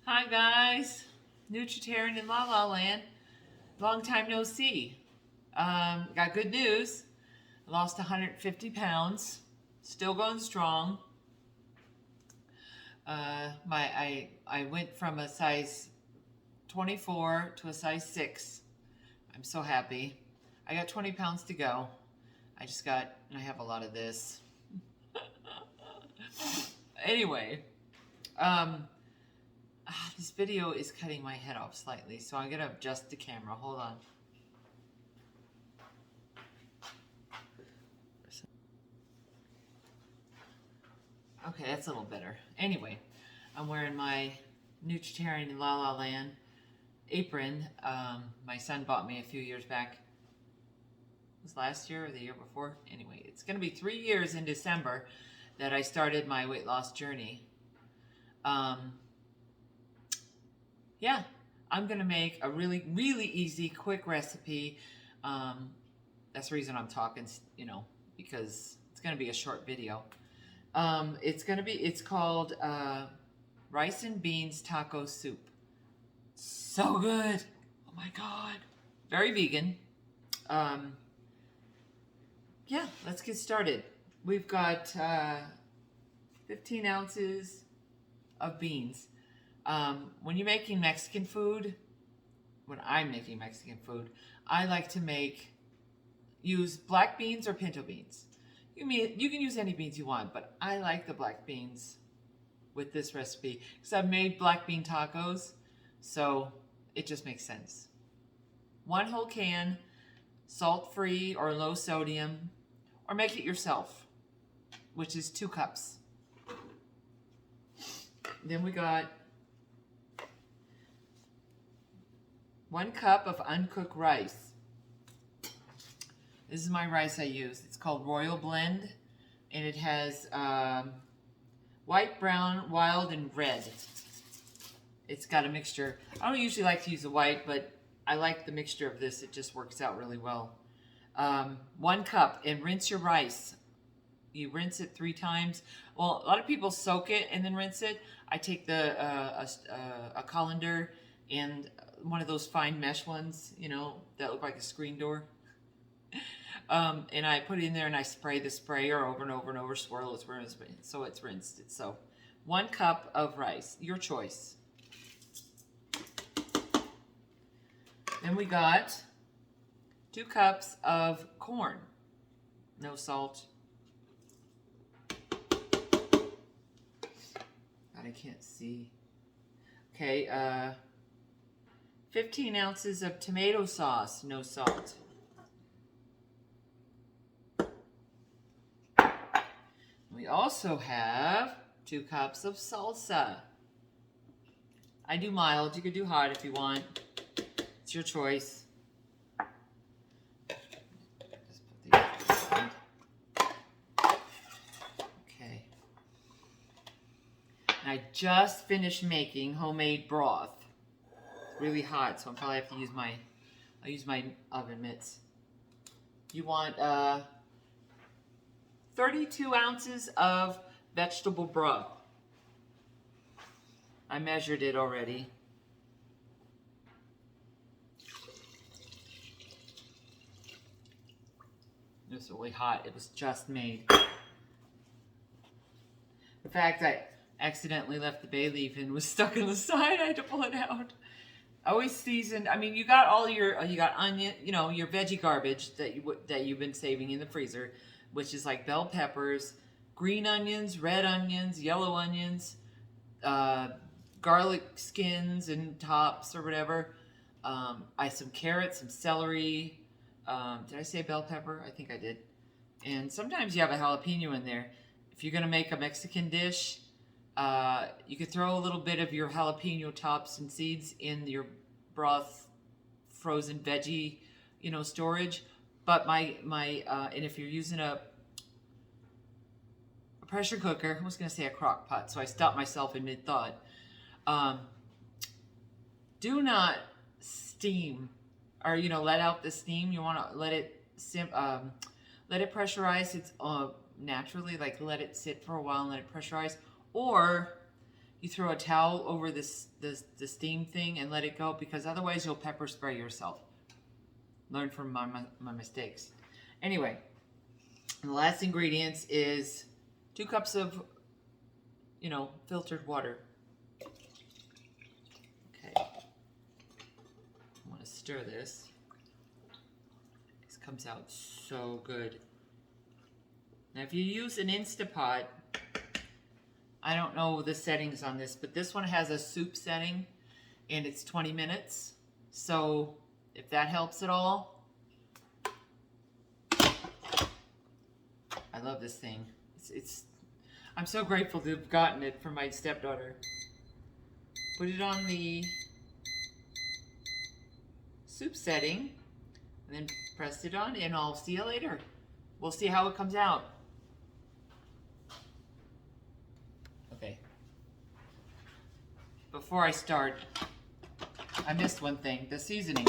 Hi guys, Nutritarian in La La Land. Long time no see. Got good news. I lost 150 pounds. Still going strong. I went from a size 24 to a size 6. I'm so happy. I got 20 pounds to go. I have a lot of this. Anyway, this video is cutting my head off slightly, so I'm gonna adjust the camera. Hold on. Okay, that's a little better. Anyway, I'm wearing my Nutritarian in La La Land apron. My son bought me a few years back. It was last year or the year before? Anyway, it's gonna be 3 years in December that I started my weight loss journey. Yeah, I'm gonna make a really easy, quick recipe. That's the reason I'm talking, because it's gonna be a short video. It's called rice and beans taco soup. So good. Oh my God. Very vegan. Yeah, let's get started. We've got 15 ounces of beans. When you're making Mexican food, when I'm making Mexican food, I like to use black beans or pinto beans. You can use any beans you want, but I like the black beans with this recipe because I've made black bean tacos, so it just makes sense. 1 whole can, salt-free or low sodium, or make it yourself, which is 2 cups. Then we got 1 cup of uncooked rice. This is my rice I use. It's called Royal Blend, and it has white, brown, wild, and red. It's got a mixture. I don't usually like to use the white, but I like the mixture of this. It just works out really well. 1 cup, and rinse your rice. You rinse it 3 times. Well, a lot of people soak it and then rinse it. I take a colander and one of those fine mesh ones, that look like a screen door. And I put it in there and I spray the sprayer over and over and over, swirl it, so it's rinsed. So 1 cup of rice, your choice. Then we got 2 cups of corn, no salt. God, I can't see. Okay, 15 ounces of tomato sauce, no salt. We also have 2 cups of salsa. I do mild. You could do hot if you want. It's your choice. Just put these aside. Okay. And I just finished making homemade broth. It's really hot, so I'll probably have to use I'll use my oven mitts. You want 32 ounces of vegetable broth. I measured it already. It was really hot. It was just made. In fact, I accidentally left the bay leaf and was stuck in the side. I had to pull it out. Always seasoned. I mean, you got all you got onion, your veggie garbage that you've been saving in the freezer, which is like bell peppers, green onions, red onions, yellow onions, garlic skins and tops or whatever. Some carrots, some celery. Did I say bell pepper? I think I did. And sometimes you have a jalapeno in there. If you're gonna make a Mexican dish, you could throw a little bit of your jalapeno tops and seeds in your broth, frozen veggie, storage. But and if you're using a pressure cooker, I was gonna say a crock pot, so I stopped myself in mid-thought. Do not steam or let out the steam. You want to let it pressurize. It's naturally, like, let it sit for a while and let it pressurize. Or you throw a towel over the steam thing and let it go, because otherwise you'll pepper spray yourself. Learn from my mistakes. Anyway, the last ingredients is 2 cups of, filtered water. Okay. I want to stir this. This comes out so good. Now, if you use an Instapot, I don't know the settings on this, but this one has a soup setting, and it's 20 minutes. So, if that helps at all, I love this thing. I'm so grateful to have gotten it from my stepdaughter. Put it on the soup setting, and then press it on, and I'll see you later. We'll see how it comes out. Okay. Before I start, I missed one thing, the seasoning.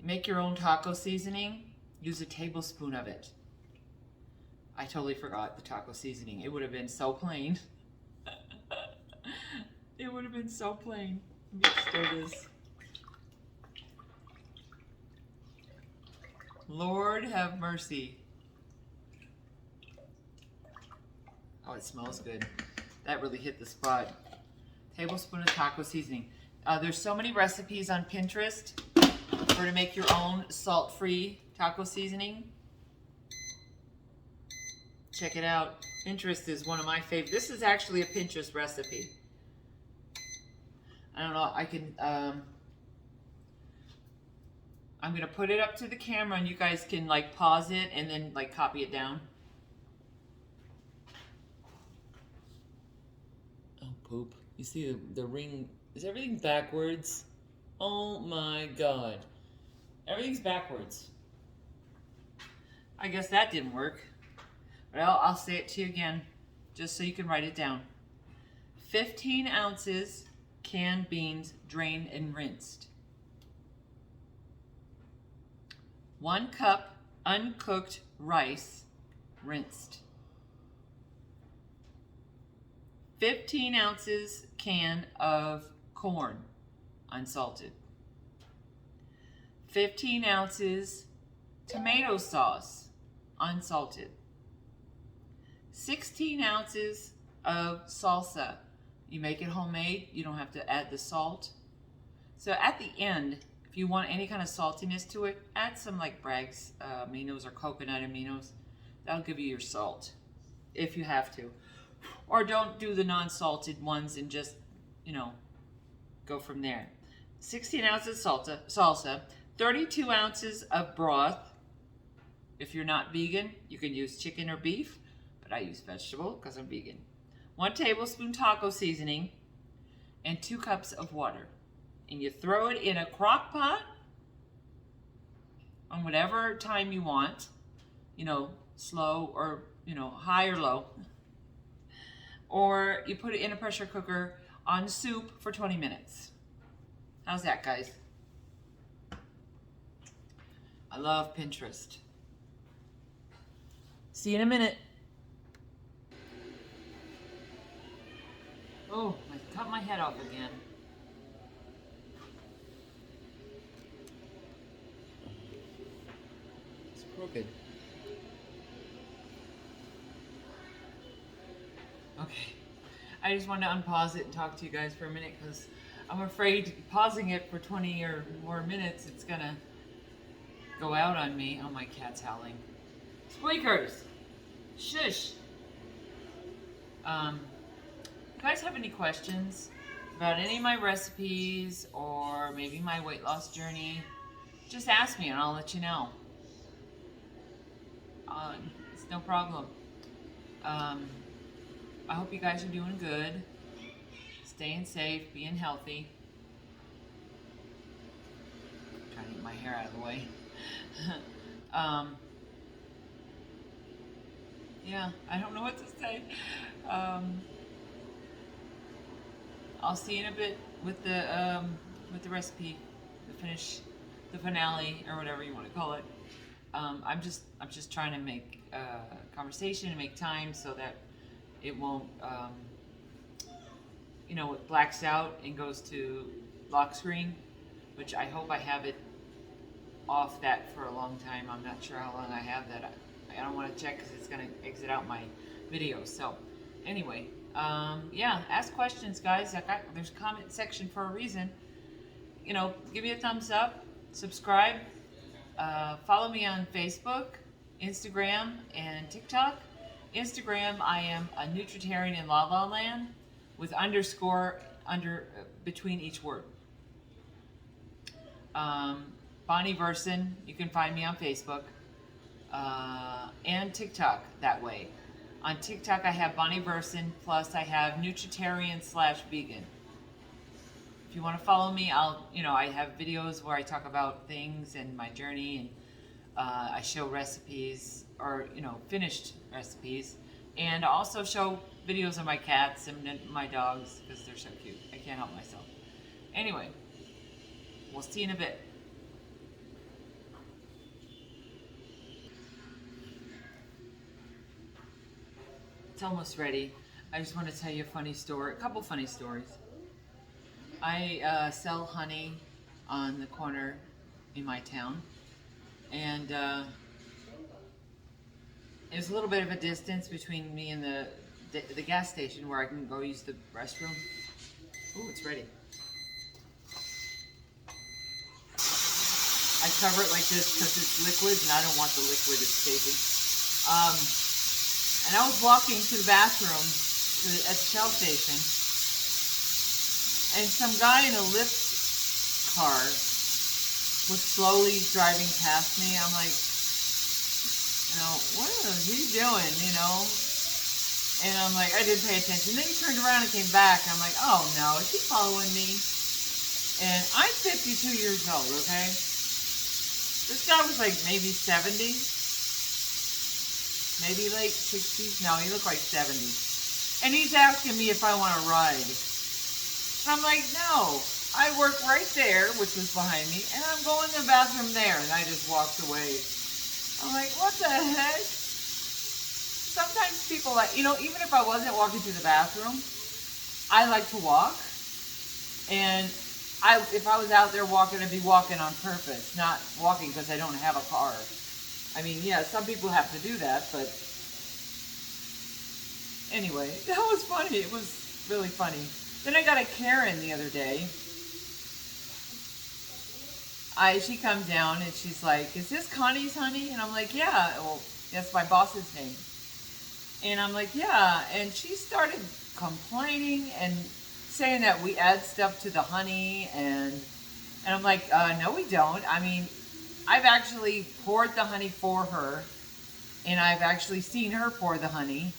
Make your own taco seasoning, use a tablespoon of it. I totally forgot the taco seasoning. It would have been so plain. It would have been so plain. Let me stir this. Lord have mercy. Oh, it smells good. That really hit the spot. Tablespoon of taco seasoning. There's so many recipes on Pinterest for to make your own salt-free taco seasoning. Check it out. Pinterest is one of my favorites. This is actually a Pinterest recipe. I don't know. I can. I'm gonna put it up to the camera, and you guys can like pause it and then like copy it down. Oh, poop! You see the ring? Is everything backwards? Oh my God! Everything's backwards. I guess that didn't work. Well, I'll say it to you again, just so you can write it down. 15 ounces canned beans, drained and rinsed. 1 cup uncooked rice, rinsed. 15 ounces can of corn, unsalted. 15 ounces tomato sauce, unsalted. 16 ounces of salsa. You make it homemade, you don't have to add the salt. So at the end, if you want any kind of saltiness to it, add some like Bragg's aminos or coconut aminos. That'll give you your salt, if you have to. Or don't do the non-salted ones and just, go from there. 16 ounces salsa, 32 ounces of broth. If you're not vegan, you can use chicken or beef, but I use vegetable because I'm vegan. 1 tablespoon taco seasoning, and 2 cups of water. And you throw it in a crock pot on whatever time you want, slow or, high or low. Or you put it in a pressure cooker on soup for 20 minutes. How's that, guys? I love Pinterest. See you in a minute. Oh, I cut my head off again. It's crooked. Okay. I just wanted to unpause it and talk to you guys for a minute because I'm afraid pausing it for 20 or more minutes, it's gonna go out on me. Oh, my cat's howling. Squeakers! Shush! If you guys have any questions about any of my recipes or maybe my weight loss journey, just ask me and I'll let you know. It's no problem. I hope you guys are doing good, staying safe, being healthy. I'm trying to get my hair out of the way. Yeah, I don't know what to say. I'll see you in a bit with the recipe, the finale, or whatever you want to call it. I'm just trying to make conversation and make time so that it won't you know, it blacks out and goes to lock screen, which I hope I have it off that for a long time. I'm not sure how long I have that. I don't want to check because it's going to exit out my video. So anyway, yeah, ask questions, guys. There's a comment section for a reason. You know, give me a thumbs up, subscribe, follow me on Facebook, Instagram, and TikTok. Instagram, I am a Nutritarian in La La Land with underscore between each word. Bonnie Verson, you can find me on Facebook, and TikTok that way. On TikTok, I have Bonnie Verson, plus I have Nutritarian/vegan. If you want to follow me, I have videos where I talk about things and my journey, and I show recipes, or, finished recipes, and I also show videos of my cats and my dogs, because they're so cute. I can't help myself. Anyway, we'll see you in a bit. It's almost ready. I just want to tell you a couple funny stories. I sell honey on the corner in my town, and there's a little bit of a distance between me and the gas station where I can go use the restroom. Ooh, it's ready. I cover it like this because it's liquid and I don't want the liquid escaping. And I was walking to the bathroom at the Shell station, and some guy in a lift car was slowly driving past me. I'm like, what is he doing, And I'm like, I didn't pay attention. Then he turned around and came back. I'm like, oh no, is he following me? And I'm 52 years old, okay? This guy was like maybe 70. Maybe late 60s. No, he looked like 70. And he's asking me if I want to ride. And I'm like, no. I work right there, which was behind me, and I'm going to the bathroom there. And I just walked away. I'm like, what the heck? Sometimes people even if I wasn't walking to the bathroom, I like to walk. And if I was out there walking, I'd be walking on purpose, not walking because I don't have a car. I mean, yeah, some people have to do that, but anyway, that was funny. It was really funny. Then I got a Karen the other day. She comes down and she's like, is this Connie's honey? And I'm like, yeah. Well, that's my boss's name. And I'm like, yeah. And she started complaining and saying that we add stuff to the honey. And I'm like, no, we don't. I mean, I've actually poured the honey for her, and I've actually seen her pour the honey,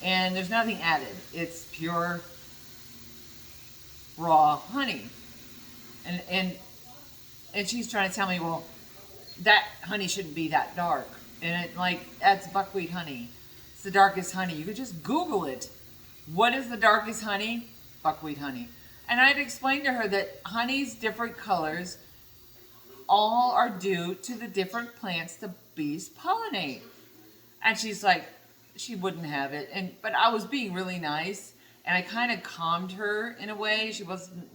and there's nothing added. It's pure raw honey. And she's trying to tell me, well, that honey shouldn't be that dark. And that's buckwheat honey. It's the darkest honey. You could just Google it. What is the darkest honey? Buckwheat honey. And I'd explained to her that honey's different colors all are due to the different plants the bees pollinate. And she's like, she wouldn't have it. But I was being really nice, and I kind of calmed her in a way. She wasn't,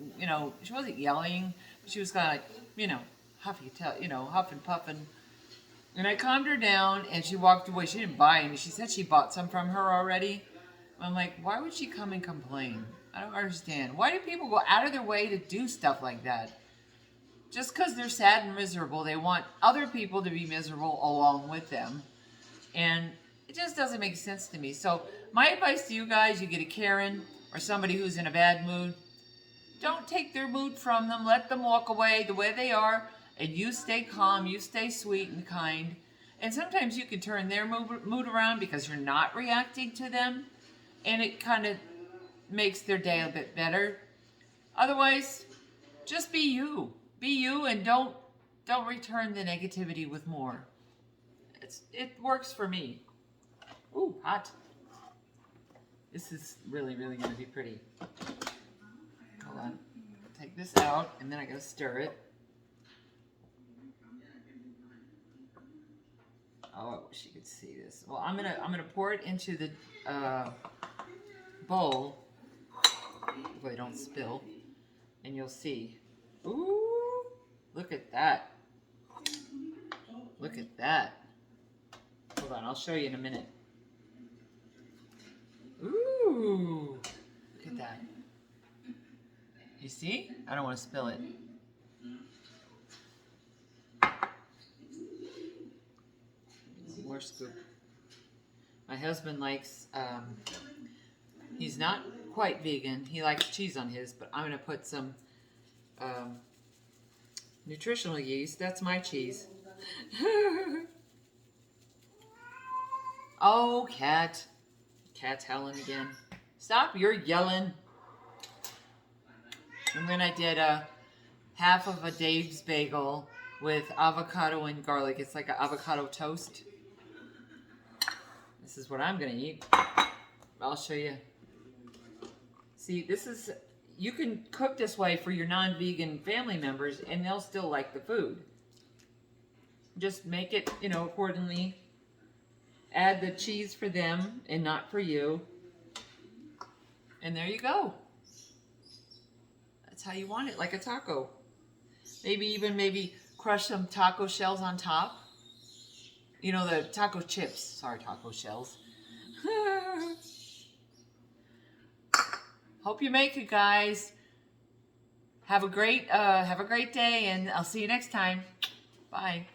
she wasn't yelling, but she was kind of like, huff and puffing. And I calmed her down, and she walked away. She didn't buy any. She said she bought some from her already. I'm like, why would she come and complain? I don't understand. Why do people go out of their way to do stuff like that? Just because they're sad and miserable, they want other people to be miserable along with them. And it just doesn't make sense to me. So my advice to you guys, you get a Karen or somebody who's in a bad mood, don't take their mood from them. Let them walk away the way they are. And you stay calm. You stay sweet and kind. And sometimes you can turn their mood around because you're not reacting to them. And it kind of makes their day a bit better. Otherwise, just be you. Be you, and don't return the negativity with more. It works for me. Ooh, hot. This is really, really going to be pretty. Hold on. Take this out, and then I gotta stir it. Oh, I wish you could see this. Well, I'm gonna pour it into the bowl careful they don't spill. And you'll see. Ooh, look at that. Look at that. Hold on, I'll show you in a minute. Ooh, look at that. You see? I don't want to spill it. More scoop. My husband likes, he's not quite vegan. He likes cheese on his, but I'm going to put some nutritional yeast. That's my cheese. Oh, cat. Cat's howling again. Stop, you're yelling. And then I did half of a Dave's bagel with avocado and garlic. It's like an avocado toast. This is what I'm going to eat. I'll show you. See, this is, you can cook this way for your non-vegan family members and they'll still like the food. Just make it, you know, accordingly. Add the cheese for them and not for you. And there you go. That's how you want it, like a taco. Maybe crush some taco shells on top. You know, the taco chips. Sorry, taco shells. Hope you make it, guys. Have a great day, and I'll see you next time. Bye.